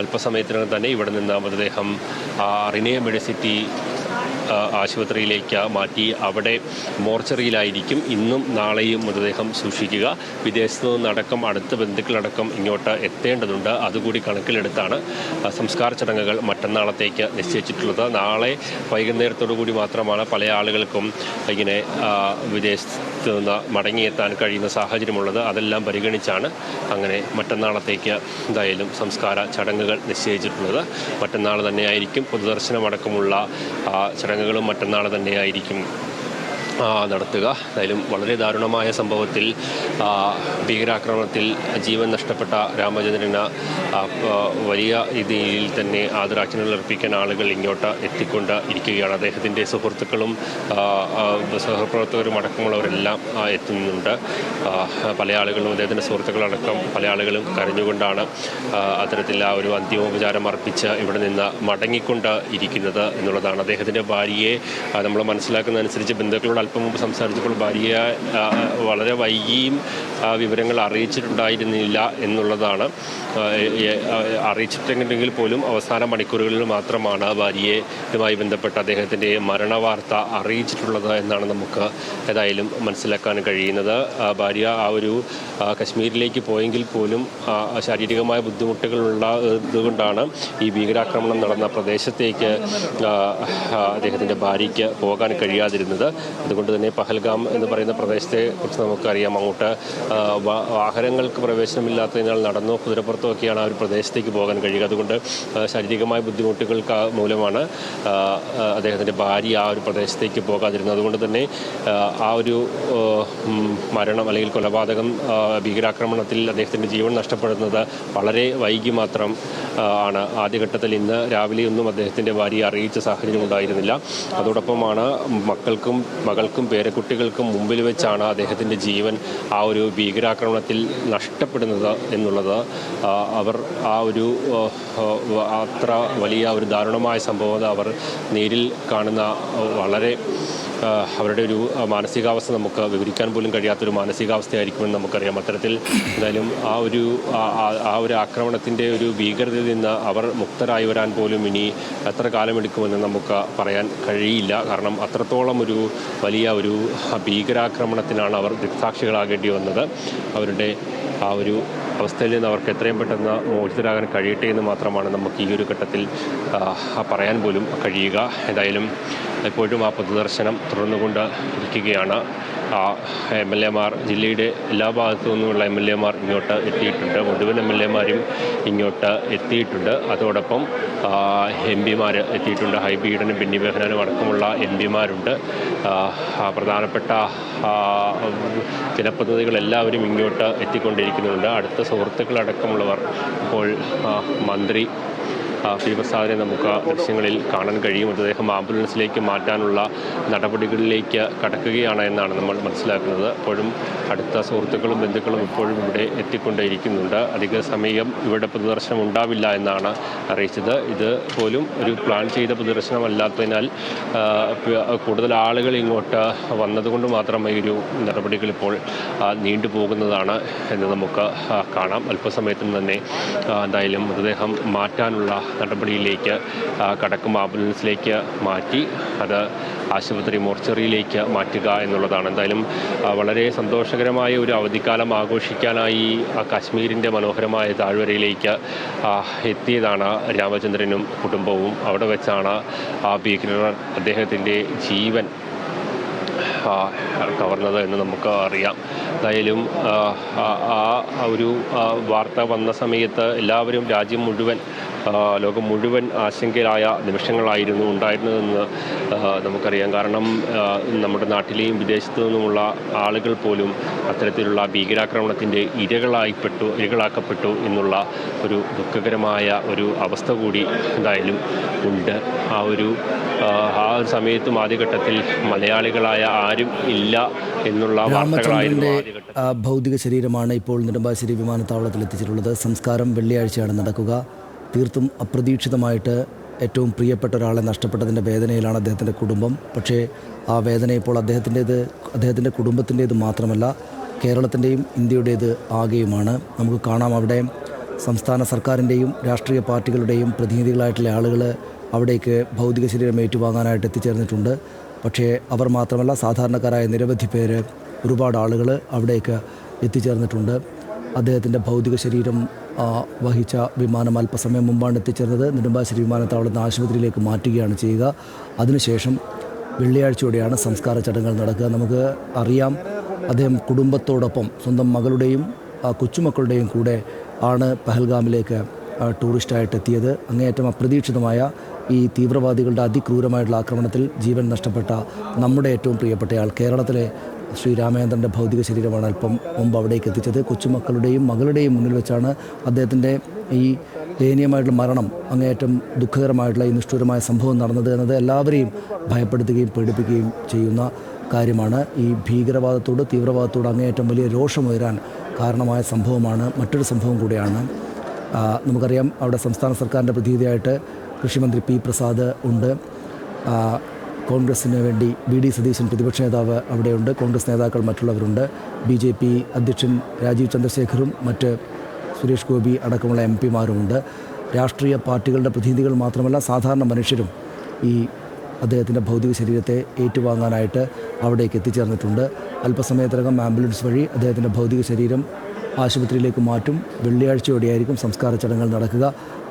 അല്പസമയത്തിനകം തന്നെ ഇവിടെ നിന്ന് മൃതദേഹം റിനെ മെഡിസിറ്റി ആശുപത്രിയിലേക്ക് മാറ്റി അവിടെ മോർച്ചറിയിലായിരിക്കും ഇന്നും നാളെയും മൃതദേഹം സൂക്ഷിക്കുക. വിദേശത്തു നിന്നടക്കം അടുത്ത ബന്ധുക്കളടക്കം ഇങ്ങോട്ട് എത്തേണ്ടതുണ്ട്. അതുകൂടി കണക്കിലെടുത്താണ് സംസ്കാര ചടങ്ങുകൾ മറ്റന്നാളത്തേക്ക് നിശ്ചയിച്ചിട്ടുള്ളത്. നാളെ വൈകുന്നേരത്തോടു കൂടി മാത്രമാണ് പല ആളുകൾക്കും ഇങ്ങനെ വിദേശത്ത് നിന്ന് മടങ്ങിയെത്താൻ കഴിയുന്ന സാഹചര്യമുള്ളത്. അതെല്ലാം പരിഗണിച്ചാണ് അങ്ങനെ മറ്റന്നാളത്തേക്ക് എന്തായാലും സംസ്കാര ചടങ്ങുകൾ നിശ്ചയിച്ചിട്ടുള്ളത്. മറ്റന്നാൾ തന്നെയായിരിക്കും പൊതുദർശനമടക്കമുള്ള ചടങ്ങുകളും മറ്റന്നാൾ തന്നെയായിരിക്കും നടത്തുക. എന്തായാലും വളരെ ദാരുണമായ സംഭവത്തിൽ ഭീകരാക്രമണത്തിൽ ജീവൻ നഷ്ടപ്പെട്ട രാമചന്ദ്രന് വലിയ രീതിയിൽ തന്നെ ആദരാഞ്ജലികൾ അർപ്പിക്കാൻ ആളുകൾ ഇങ്ങോട്ട് എത്തിക്കൊണ്ട് ഇരിക്കുകയാണ്. അദ്ദേഹത്തിൻ്റെ സുഹൃത്തുക്കളും സഹപ്രവർത്തകരും അടക്കമുള്ളവരെല്ലാം എത്തുന്നുണ്ട്. പല ആളുകളും അദ്ദേഹത്തിൻ്റെ സുഹൃത്തുക്കളടക്കം പല ആളുകളും കരഞ്ഞുകൊണ്ടാണ് അത്തരത്തിൽ ആ ഒരു അന്തിമോപചാരം അർപ്പിച്ച് ഇവിടെ നിന്ന് മടങ്ങിക്കൊണ്ട് ഇരിക്കുന്നത് എന്നുള്ളതാണ്. അദ്ദേഹത്തിൻ്റെ ഭാര്യയെ നമ്മൾ മനസ്സിലാക്കുന്നതനുസരിച്ച് ബന്ധുക്കളോട് അല്പം മുമ്പ് സംസാരിച്ചപ്പോൾ ഭാര്യയെ വളരെ വൈകിയും വിവരങ്ങൾ അറിയിച്ചിട്ടുണ്ടായിരുന്നില്ല എന്നുള്ളതാണ്. അറിയിച്ചിട്ടുണ്ടെങ്കിൽ പോലും അവസാന മണിക്കൂറുകളിൽ മാത്രമാണ് ഭാര്യയുമായി ബന്ധപ്പെട്ട അദ്ദേഹത്തിൻ്റെ മരണവാർത്ത അറിയിച്ചിട്ടുള്ളത് എന്നാണ് നമുക്ക് ഏതായാലും മനസ്സിലാക്കാൻ കഴിയുന്നത്. ഭാര്യ ആ ഒരു കശ്മീരിലേക്ക് പോയെങ്കിൽ പോലും ശാരീരികമായ ബുദ്ധിമുട്ടുകളുള്ള ഇതുകൊണ്ടാണ് ഈ ഭീകരാക്രമണം നടന്ന പ്രദേശത്തേക്ക് അദ്ദേഹത്തിൻ്റെ ഭാര്യയ്ക്ക് പോകാൻ കഴിയാതിരുന്നത്. അതുകൊണ്ട് തന്നെ പഹൽഗാം എന്ന് പറയുന്ന പ്രദേശത്തെ കുറിച്ച് നമുക്കറിയാം. അങ്ങോട്ട് വാഹനങ്ങൾക്ക് പ്രവേശനമില്ലാത്തതിനാൽ നടന്നോ കുതിരപ്പുറത്തോ ഒക്കെയാണ് ആ ഒരു പ്രദേശത്തേക്ക് പോകാൻ കഴിയുക. അതുകൊണ്ട് ശാരീരികമായ ബുദ്ധിമുട്ടുകൾക്ക് മൂലമാണ് അദ്ദേഹത്തിൻ്റെ ഭാര്യ ആ ഒരു പ്രദേശത്തേക്ക് പോകാതിരുന്നത്. അതുകൊണ്ട് തന്നെ ആ ഒരു മരണം അല്ലെങ്കിൽ കൊലപാതകം ഭീകരാക്രമണത്തിൽ അദ്ദേഹത്തിൻ്റെ ജീവൻ നഷ്ടപ്പെടുന്നത് വളരെ വൈകി മാത്രം ആണ്. ആദ്യഘട്ടത്തിൽ ഇന്ന് രാവിലെയൊന്നും അദ്ദേഹത്തിൻ്റെ ഭാര്യയെ അറിയിച്ച സാഹചര്യം ഉണ്ടായിരുന്നില്ല. അതോടൊപ്പമാണ് മകൾക്കും പേരക്കുട്ടികൾക്കും മുമ്പിൽ വെച്ചാണ് അദ്ദേഹത്തിൻ്റെ ജീവൻ ആ ഒരു ഭീകരാക്രമണത്തിൽ നഷ്ടപ്പെടുന്നത് എന്നുള്ളത്. അവർ ആ ഒരു അത്ര വലിയ ഒരു ദാരുണമായ സംഭവം അവർ നേരിൽ കാണുന്ന വളരെ അവരുടെ ഒരു മാനസികാവസ്ഥ നമുക്ക് വിവരിക്കാൻ പോലും കഴിയാത്തൊരു മാനസികാവസ്ഥയായിരിക്കുമെന്ന് നമുക്കറിയാം. അത്തരത്തിൽ എന്തായാലും ആ ഒരു ആക്രമണത്തിൻ്റെ ഒരു ഭീകരതയിൽ നിന്ന് അവർ മുക്തരായി വരാൻ പോലും ഇനി എത്ര കാലമെടുക്കുമെന്ന് നമുക്ക് പറയാൻ കഴിയില്ല. കാരണം അത്രത്തോളം ഒരു വലിയ ഒരു ഭീകരാക്രമണത്തിനാണ് അവർ ദൃക്സാക്ഷികളാകേണ്ടി വന്നത്. അവരുടെ ആ ഒരു അവസ്ഥയിൽ നിന്ന് അവർക്ക് എത്രയും പെട്ടെന്ന് മോചിതരാകാൻ കഴിയട്ടെ എന്ന് മാത്രമാണ് നമുക്ക് ഈ ഒരു ഘട്ടത്തിൽ പറയാൻ പോലും കഴിയുക. ഏതായാലും എപ്പോഴും ആ പൊതുദർശനം തുടർന്നുകൊണ്ട് ഇരിക്കുകയാണ്. MLA-മാർ ജില്ലയുടെ എല്ലാ ഭാഗത്തു നിന്നുമുള്ള MLA-മാർ ഇങ്ങോട്ട് എത്തിയിട്ടുണ്ട്. മുഴുവൻ MLA-മാരും ഇങ്ങോട്ട് എത്തിയിട്ടുണ്ട്. അതോടൊപ്പം MP-മാർ എത്തിയിട്ടുണ്ട്. ഹൈബി ഈഡനും ബെന്നി ബെഹനാനും അടക്കമുള്ള MP-മാരുണ്ട്. പ്രധാനപ്പെട്ട ജനപ്രതിനിധികളെല്ലാവരും ഇങ്ങോട്ട് എത്തിക്കൊണ്ടിരിക്കുന്നുണ്ട്. അടുത്ത സുഹൃത്തുക്കളടക്കമുള്ളവർ ഇപ്പോൾ മന്ത്രി പി പ്രസാദിനെ നമുക്ക് ദൃശ്യങ്ങളിൽ കാണാൻ കഴിയും. അദ്ദേഹം ആംബുലൻസിലേക്ക് മാറ്റാനുള്ള നടപടികളിലേക്ക് കടക്കുകയാണ് എന്നാണ് നമ്മൾ മനസ്സിലാക്കുന്നത്. അപ്പോഴും അടുത്ത സുഹൃത്തുക്കളും ബന്ധുക്കളും ഇപ്പോഴും ഇവിടെ എത്തിക്കൊണ്ടേയിരിക്കുന്നുണ്ട്. അധിക സമയം ഇവിടെ പൊതുദർശനം ഉണ്ടാവില്ല എന്നാണ് അറിയിച്ചത്. ഇത് പോലും ഒരു പ്ലാൻ ചെയ്ത പൊതുദർശനമല്ലാത്തതിനാൽ കൂടുതൽ ആളുകൾ ഇങ്ങോട്ട് വന്നതുകൊണ്ട് മാത്രം ഈ ഒരു നടപടികൾ ഇപ്പോൾ നീണ്ടുപോകുന്നതാണ് എന്ന് നമുക്ക് കാണാം. അല്പസമയത്തിന് തന്നെ എന്തായാലും മൃതദേഹം മാറ്റാനുള്ള നടപടിയിലേക്ക് കടക്കും. ആംബുലൻസിലേക്ക് മാറ്റി അത് ആശുപത്രി മോർച്ചറിയിലേക്ക് മാറ്റുക എന്നുള്ളതാണ്. എന്തായാലും വളരെ സന്തോഷകരമായ ഒരു അവധിക്കാലം ആഘോഷിക്കാനായി കാശ്മീരിൻ്റെ മനോഹരമായ താഴ്വരയിലേക്ക് എത്തിയതാണ് രാമചന്ദ്രനും കുടുംബവും. അവിടെ വെച്ചാണ് ആ ഭീകരർ അദ്ദേഹത്തിൻ്റെ ജീവൻ കവർന്നത് എന്ന് നമുക്ക് അറിയാം. എന്തായാലും ആ ഒരു വാർത്ത വന്ന സമയത്ത് എല്ലാവരും രാജ്യം മുഴുവൻ ലോകം മുഴുവൻ ആശങ്കയിലായ നിമിഷങ്ങളായിരുന്നു ഉണ്ടായിരുന്നതെന്ന് നമുക്കറിയാം. കാരണം നമ്മുടെ നാട്ടിലെയും വിദേശത്തു നിന്നുമുള്ള ആളുകൾ പോലും അത്തരത്തിലുള്ള ഭീകരാക്രമണത്തിൻ്റെ ഇരകളാക്കപ്പെട്ടു എന്നുള്ള ഒരു ദുഃഖകരമായ ഒരു അവസ്ഥ കൂടി എന്തായാലും ഉണ്ട്. ആ ഒരു സമയത്തും ആദ്യഘട്ടത്തിൽ മലയാളികളായ ആരും ഇല്ല എന്നുള്ള വാർത്തകളായിരുന്നു ആദ്യഘട്ടത്തിൽ. ഭൗതിക ശരീരമാണ് ഇപ്പോൾ നെടുമ്പാശ്ശേരി വിമാനത്താവളത്തിൽ എത്തിച്ചിട്ടുള്ളത്. സംസ്കാരം വെള്ളിയാഴ്ചയാണ് നടക്കുക. തീർത്തും അപ്രതീക്ഷിതമായിട്ട് ഏറ്റവും പ്രിയപ്പെട്ട ഒരാളെ നഷ്ടപ്പെട്ടതിൻ്റെ വേദനയിലാണ് അദ്ദേഹത്തിൻ്റെ കുടുംബം. പക്ഷേ ആ വേദന ഇപ്പോൾ അദ്ദേഹത്തിൻ്റെ കുടുംബത്തിൻ്റേത് മാത്രമല്ല, കേരളത്തിൻ്റെയും ഇന്ത്യയുടേത് ആകെയുമാണ്. നമുക്ക് കാണാം അവിടെ സംസ്ഥാന സർക്കാരിൻ്റെയും രാഷ്ട്രീയ പാർട്ടികളുടെയും പ്രതിനിധികളായിട്ടുള്ള ആളുകൾ അവിടേക്ക് ഭൗതിക ശരീരം ഏറ്റുവാങ്ങാനായിട്ട് എത്തിച്ചേർന്നിട്ടുണ്ട്. പക്ഷേ അവർ മാത്രമല്ല, സാധാരണക്കാരായ നിരവധി പേര്, ഒരുപാട് ആളുകൾ അവിടേക്ക് എത്തിച്ചേർന്നിട്ടുണ്ട്. അദ്ദേഹത്തിൻ്റെ ഭൗതിക ശരീരം വഹിച്ച വിമാനം അല്പസമയം മുമ്പാണ് എത്തിച്ചേർന്നത്. നെടുമ്പാശ്ശേരി വിമാനത്താവളത്തിൽ നിന്ന് ആശുപത്രിയിലേക്ക് മാറ്റുകയാണ് ചെയ്യുക. അതിനുശേഷം വെള്ളിയാഴ്ചയോടെയാണ് സംസ്കാര ചടങ്ങുകൾ നടക്കുക. നമുക്ക് അറിയാം, അദ്ദേഹം കുടുംബത്തോടൊപ്പം സ്വന്തം മകളുടെയും കൊച്ചുമക്കളുടെയും കൂടെ ആണ് പഹൽഗാമിലേക്ക് ടൂറിസ്റ്റായിട്ട് എത്തിയത്. അങ്ങേയറ്റം അപ്രതീക്ഷിതമായ ഈ തീവ്രവാദികളുടെ അതിക്രൂരമായിട്ടുള്ള ആക്രമണത്തിൽ ജീവൻ നഷ്ടപ്പെട്ട നമ്മുടെ ഏറ്റവും പ്രിയപ്പെട്ടയാൾ, കേരളത്തിലെ ശ്രീ രാമചന്ദ്രൻ്റെ ഭൗതിക ശരീരമാണ് അല്പം മുമ്പ് അവിടേക്ക് എത്തിച്ചത്. കൊച്ചുമക്കളുടെയും മകളുടെയും മുന്നിൽ വെച്ചാണ് അദ്ദേഹത്തിൻ്റെ ഈ ദയനീയമായിട്ടുള്ള മരണം, അങ്ങേയറ്റം ദുഃഖകരമായിട്ടുള്ള ഈ നിഷ്ഠൂരമായ സംഭവം നടന്നത് എന്നത് എല്ലാവരെയും ഭയപ്പെടുത്തുകയും പേടിപ്പിക്കുകയും ചെയ്യുന്ന കാര്യമാണ്. ഈ ഭീകരവാദത്തോട്, തീവ്രവാദത്തോട് അങ്ങേയറ്റം വലിയ രോഷമുയരാൻ കാരണമായ സംഭവമാണ്. മറ്റൊരു സംഭവം കൂടിയാണ്. നമുക്കറിയാം, അവിടെ സംസ്ഥാന സർക്കാരിൻ്റെ പ്രതിനിധിയായിട്ട് കൃഷിമന്ത്രി പി പ്രസാദ് ഉണ്ട്. കോൺഗ്രസിന് വേണ്ടി വി.ഡി. സതീശൻ പ്രതിപക്ഷ നേതാവ് അവിടെയുണ്ട്. കോൺഗ്രസ് നേതാക്കൾ മറ്റുള്ളവരുണ്ട്. BJP അധ്യക്ഷൻ രാജീവ് ചന്ദ്രശേഖറും മറ്റ് സുരേഷ് ഗോപി അടക്കമുള്ള MP-മാരുമുണ്ട്. രാഷ്ട്രീയ പാർട്ടികളുടെ പ്രതിനിധികൾ മാത്രമല്ല, സാധാരണ മനുഷ്യരും ഈ അദ്ദേഹത്തിൻ്റെ ഭൗതിക ശരീരത്തെ ഏറ്റുവാങ്ങാനായിട്ട് അവിടേക്ക് എത്തിച്ചേർന്നിട്ടുണ്ട്. അല്പസമയത്തിനകം ആംബുലൻസ് വഴി അദ്ദേഹത്തിൻ്റെ ഭൗതിക ശരീരം ആശുപത്രിയിലേക്ക് മാറ്റും. വെള്ളിയാഴ്ചയോടെയായിരിക്കും സംസ്കാര ചടങ്ങുകൾ നടക്കുക.